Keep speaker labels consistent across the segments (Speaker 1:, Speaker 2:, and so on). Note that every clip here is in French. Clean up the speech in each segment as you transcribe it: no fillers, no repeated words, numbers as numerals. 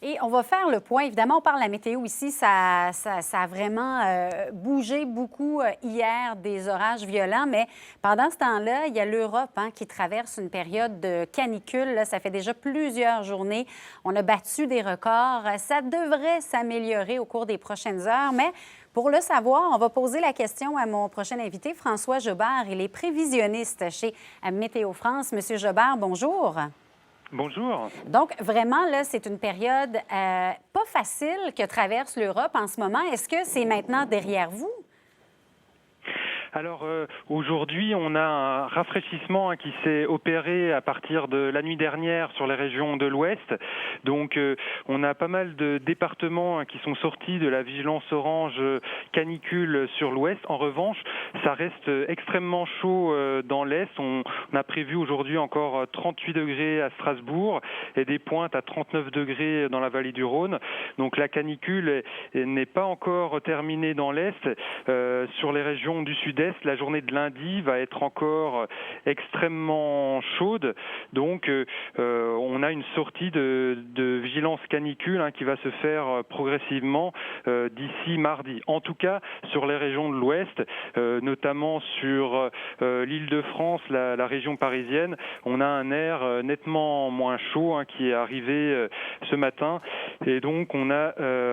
Speaker 1: Et on va faire le point. Évidemment, on parle de la météo ici. Ça a vraiment bougé beaucoup hier, des orages violents. Mais pendant ce temps-là, il y a l'Europe qui traverse une période de canicule. Là, ça fait déjà plusieurs journées. On a battu des records. Ça devrait s'améliorer au cours des prochaines heures. Mais pour le savoir, on va poser la question à mon prochain invité, François Jobert. Il est prévisionniste chez Météo France. Monsieur Jobert, bonjour.
Speaker 2: Bonjour.
Speaker 1: Donc, vraiment, là, c'est une période pas facile que traverse l'Europe en ce moment. Est-ce que c'est maintenant derrière vous?
Speaker 2: Alors aujourd'hui, on a un rafraîchissement qui s'est opéré à partir de la nuit dernière sur les régions de l'Ouest. Donc on a pas mal de départements qui sont sortis de la vigilance orange canicule sur l'Ouest. En revanche, ça reste extrêmement chaud dans l'Est. On a prévu aujourd'hui encore 38 degrés à Strasbourg et des pointes à 39 degrés dans la vallée du Rhône. Donc la canicule n'est pas encore terminée dans l'Est. Sur les régions du Sud-Est, la journée de lundi va être encore extrêmement chaude. Donc, on a une sortie de vigilance canicule qui va se faire progressivement d'ici mardi. En tout cas, sur les régions de l'Ouest, notamment sur l'Île-de-France, la région parisienne, on a un air nettement moins chaud qui est arrivé ce matin. Et donc, on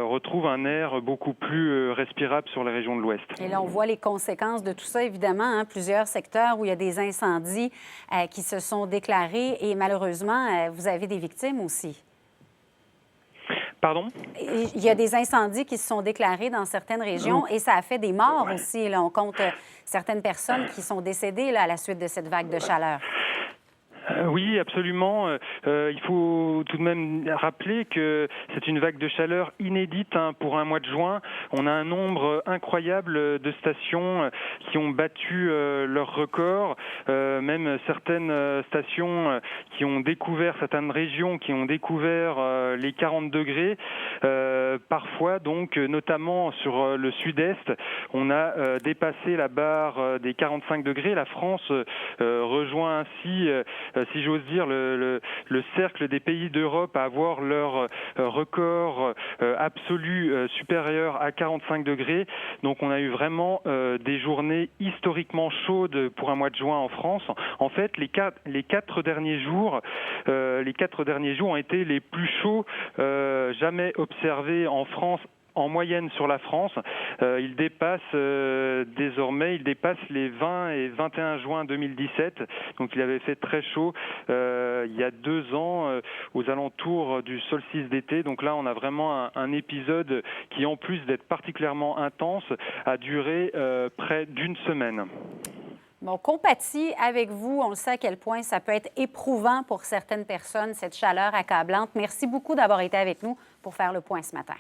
Speaker 2: retrouve un air beaucoup plus respirable sur les régions de l'Ouest.
Speaker 1: Et là, on voit les conséquences de tout ça, évidemment. Plusieurs secteurs où il y a des incendies qui se sont déclarés et malheureusement, vous avez des victimes aussi.
Speaker 2: Pardon?
Speaker 1: Il y a des incendies qui se sont déclarés dans certaines régions et ça a fait des morts aussi. Là, on compte certaines personnes qui sont décédées à la suite de cette vague de chaleur.
Speaker 2: Oui, absolument. Il faut tout de même rappeler que c'est une vague de chaleur inédite pour un mois de juin. On a un nombre incroyable de stations qui ont battu leur record. Même certaines stations qui ont découvert, certaines régions qui ont découvert les 40 degrés. Parfois, donc, notamment sur le sud-est, on a dépassé la barre des 45 degrés. La France rejoint ainsi si j'ose dire, le cercle des pays d'Europe à avoir leur record absolu supérieur à 45 degrés. Donc on a eu vraiment des journées historiquement chaudes pour un mois de juin en France. En fait, les quatre derniers jours ont été les plus chauds jamais observés en France. En moyenne sur la France, il dépasse les 20 et 21 juin 2017. Donc il avait fait très chaud il y a 2 ans aux alentours du solstice d'été. Donc là, on a vraiment un épisode qui, en plus d'être particulièrement intense, a duré près d'une semaine.
Speaker 1: On compatit avec vous. On le sait à quel point ça peut être éprouvant pour certaines personnes, cette chaleur accablante. Merci beaucoup d'avoir été avec nous pour faire le point ce matin.